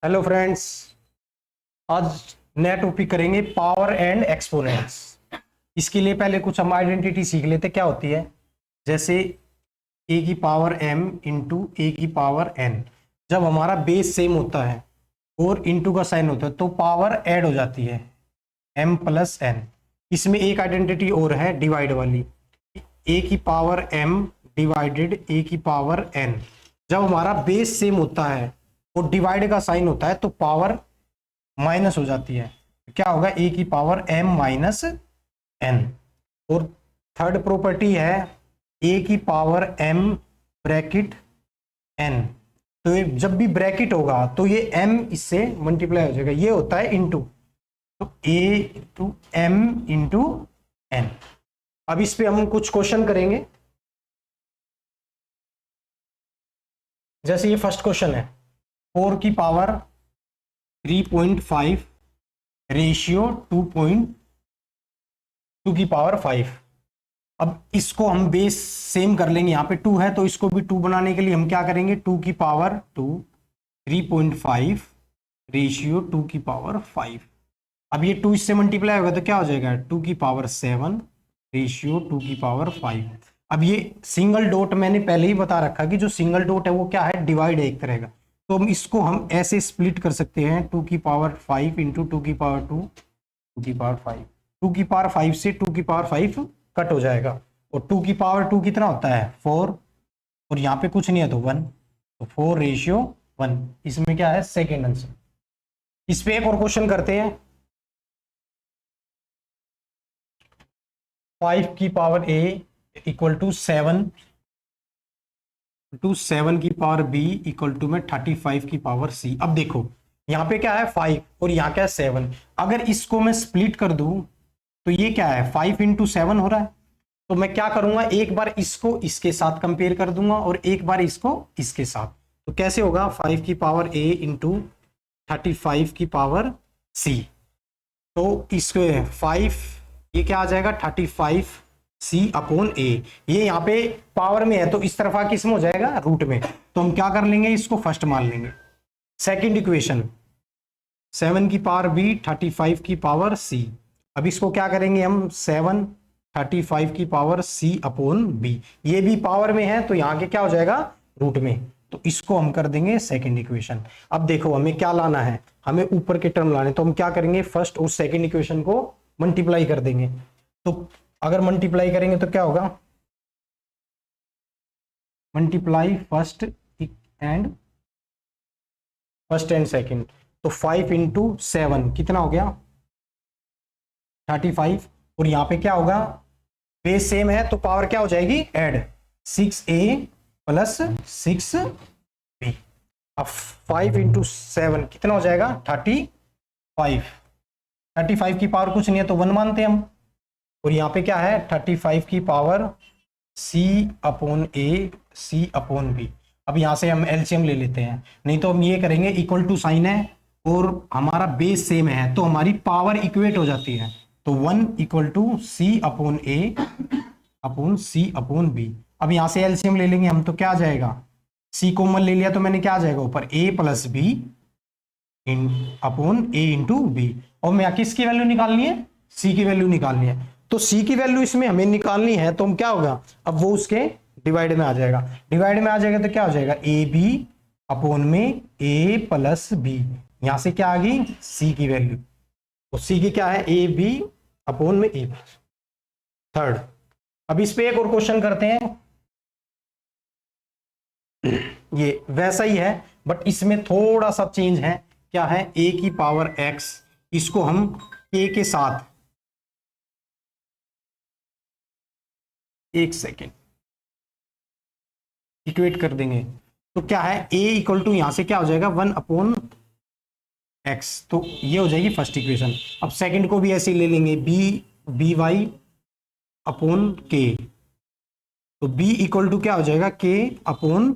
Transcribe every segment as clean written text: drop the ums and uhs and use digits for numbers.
Hello friends, आज नया topic करेंगे पावर एंड एक्सपोनेंट्स। इसके लिए पहले कुछ हम आइडेंटिटी सीख लेते क्या होती है। जैसे ए की पावर m इंटू ए की पावर n, जब हमारा बेस सेम होता है और इंटू का साइन होता है तो पावर ऐड हो जाती है m प्लस n। इसमें एक आइडेंटिटी और है डिवाइड वाली, ए की पावर m डिवाइडेड ए की पावर n। जब हमारा बेस सेम होता है और डिवाइड का साइन होता है तो पावर माइनस हो जाती है। क्या होगा, ए की पावर m माइनस n। और थर्ड प्रॉपर्टी है ए की पावर m ब्रैकेट n। तो ये जब भी ब्रैकेट होगा तो ये m इससे मल्टीप्लाई हो जाएगा, ये होता है इंटू, तो a into m into n। अब इस पे हम कुछ क्वेश्चन करेंगे। जैसे ये फर्स्ट क्वेश्चन है 4 की पावर 3.5 रेशियो 2.2 की पावर 5। अब इसको हम बेस सेम कर लेंगे, यहाँ पे 2 है तो इसको भी 2 बनाने के लिए हम क्या करेंगे, 2 की पावर 2 3.5 रेशियो 2 की पावर 5। अब ये 2 इससे मल्टीप्लाई होगा तो क्या हो जाएगा, 2 की पावर 7 रेशियो 2 की पावर 5। अब ये सिंगल डॉट मैंने पहले ही बता रखा कि जो सिंगल डॉट है वो क्या है, डिवाइड है एक तरह का। तो हम इसको हम ऐसे स्प्लिट कर सकते हैं, 2 की पावर 5 इंटू 2 की पावर 2 2 की पावर 5। 2 की पावर 5 से 2 की पावर 5 कट हो जाएगा और 2 की पावर 2 कितना होता है 4, और यहाँ पे कुछ नहीं है तो 1, तो 4 रेशियो 1। इसमें क्या है, सेकेंड आंसर। इस पे एक और क्वेश्चन करते हैं। 5 की power a equal to 7 to 7 की पावर b इक्वल टू में 35 की पावर c। अब देखो यहाँ पे क्या है 5 और यहाँ क्या है 7। अगर इसको मैं स्प्लिट कर दूं तो ये क्या है 5 इंटू 7 हो रहा है। तो मैं क्या करूंगा, एक बार इसको इसके साथ कंपेयर कर दूंगा और एक बार इसको इसके साथ। तो कैसे होगा, 5 की पावर a इंटू 35 की पावर c। तो इसको 5, ये क्या आ जाएगा 35 c अपॉन a। ये यहाँ पे पावर में है तो इस तरफ किस में हो जाएगा, रूट में। तो हम क्या कर लेंगे, इसको फर्स्ट मान लेंगे। सेकंड इक्वेशन 7 की पावर b 35 की पावर c। अब इसको क्या करेंगे हम, 7 35 की पावर c अपॉन b। ये भी पावर में है तो यहाँ के क्या हो जाएगा, रूट में। तो इसको हम कर देंगे सेकंड इक्वेशन। अब देखो हमें क्या लाना है, हमें ऊपर के टर्म लाने, तो हम क्या करेंगे, फर्स्ट और सेकंड इक्वेशन को मल्टीप्लाई कर देंगे। तो अगर मल्टीप्लाई करेंगे तो क्या होगा, मल्टीप्लाई फर्स्ट एंड सेकंड। तो 5 इंटू 7 कितना हो गया 35, और यहाँ पे क्या होगा, बेस सेम है तो पावर क्या हो जाएगी, ऐड 6a प्लस 6b। अब 5 इंटू 7 कितना हो जाएगा 35। 35 की पावर कुछ नहीं है तो 1 मानते हैं हम, और यहाँ पे क्या है 35 की power c upon a c upon b। अब यहाँ से हम एलसीएम ले लेते हैं, नहीं तो हम ये करेंगे, इक्वल टू साइन है और हमारा बेस सेम है तो हमारी पावर इक्वेट हो जाती है। तो 1 equal to c upon a upon c upon b। अब यहाँ से एलसीएम ले लेंगे हम तो क्या आ जाएगा, c कॉमन ले लिया तो मैंने क्या आ जाएगा ऊपर a प्लस b इन अपॉन a इंटू बी। और मैं किसकी वैल्यू निकालनी है, c की वैल्यू निकालनी है। तो c की वैल्यू इसमें हमें निकालनी है तो हम क्या होगा, अब वो उसके डिवाइड में आ जाएगा। डिवाइड में आ जाएगा तो क्या हो जाएगा, ए बी अपॉन में a प्लस बी। यहां से क्या आ गई c की वैल्यू, तो c की क्या है ए बी अपॉन में a। थर्ड, अब इस पे एक और क्वेश्चन करते हैं। ये वैसा ही है बट इसमें थोड़ा सा चेंज है। क्या है, a की पावर x, इसको हम a के साथ, एक सेकेंड, इक्वेट कर देंगे। तो क्या है, a इक्वल टू यहां से क्या हो जाएगा 1 अपॉन x। तो ये हो जाएगी फर्स्ट इक्वेशन। अब सेकंड को भी ऐसे ही ले लेंगे, बी वाई अपॉन के। तो b इक्वल टू क्या हो जाएगा k अपॉन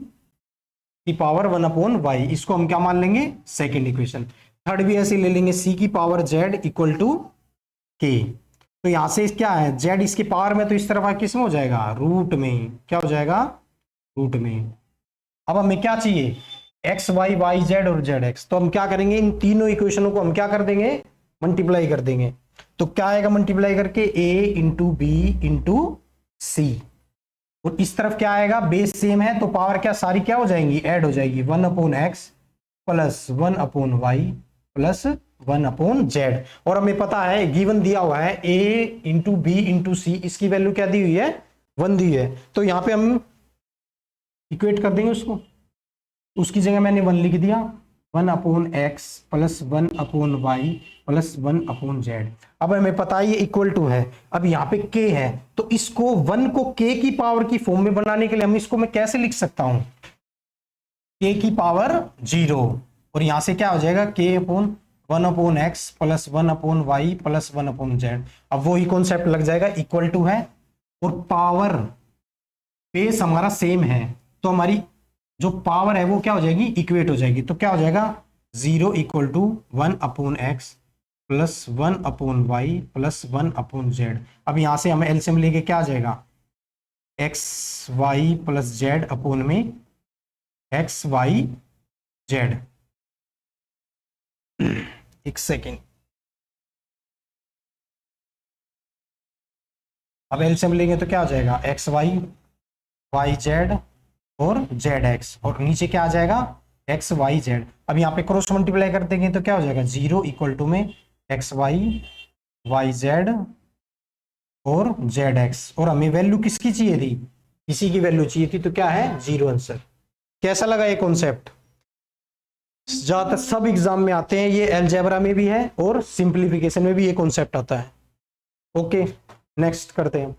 की पावर 1 अपॉन वाई। इसको हम क्या मान लेंगे, सेकंड इक्वेशन। थर्ड भी ऐसे ले लेंगे, c की power z equal to k। तो यहां से क्या है, z इसके पावर में तो इस तरफ किस में हो जाएगा, रूट में। क्या हो जाएगा, रूट में। अब हमें क्या चाहिए, एक्स वाई, वाई जेड और जेड एक्स। तो हम क्या करेंगे, इन तीनों इक्वेशनों को हम क्या कर देंगे, मल्टीप्लाई कर देंगे। तो क्या आएगा मल्टीप्लाई करके, ए इंटू बी इंटू सी। और इस तरफ क्या आएगा, बेस सेम है तो पावर क्या सारी क्या हो जाएंगी, ऐड हो जाएगी। 1/x plus 1/y plus 1/z। और हमें पता है गिवन दिया हुआ है a इंटू बी इंटू सी, इसकी वैल्यू क्या दी हुई है, 1 दी है। तो यहां पे हम इक्वेट कर देंगे उसको, उसकी जगह मैंने 1 लिख दिया। 1/x plus 1/y plus 1/z। अब हमें पता है ये इक्वल टू है। अब यहाँ पे k है तो इसको 1 को k की पावर की फॉर्म में बनाने के लिए हम इसको मैं कैसे लिख सकता हूं, k की पावर 0। और यहां से क्या हो जाएगा, k/1/x plus 1/y plus 1/z। अब वही कॉन्सेप्ट लग जाएगा, इक्वल टू है और पावर बेस हमारा सेम है तो हमारी जो पावर है वो क्या हो जाएगी, इक्वेट हो जाएगी। तो क्या हो जाएगा, 0 equal to 1/x plus 1/y plus 1/z। अब यहां से हमें एलसीएम लेके क्या आ जाएगा, X Y plus Z upon में एक्स वाई जेड। एक सेकेंड, अब एलसीएम लेंगे तो क्या हो जाएगा, एक्स वाई वाई जेड और जेड एक्स, और नीचे क्या आ जाएगा, एक्स वाई जेड। अब यहाँ पे क्रॉस मल्टीप्लाई कर देंगे तो क्या हो जाएगा, 0 इक्वल टू में एक्स वाई वाई जेड और जेड एक्स। और हमें वैल्यू किसकी चाहिए थी, इसी की वैल्यू चाहिए थी, तो क्या है 0 आंसर। कैसा लगा ये कॉन्सेप्ट, ज्यादातर सब एग्जाम में आते हैं, ये अलजेब्रा में भी है और सिंप्लीफिकेशन में भी ये कॉन्सेप्ट आता है। ओके नेक्स्ट करते हैं।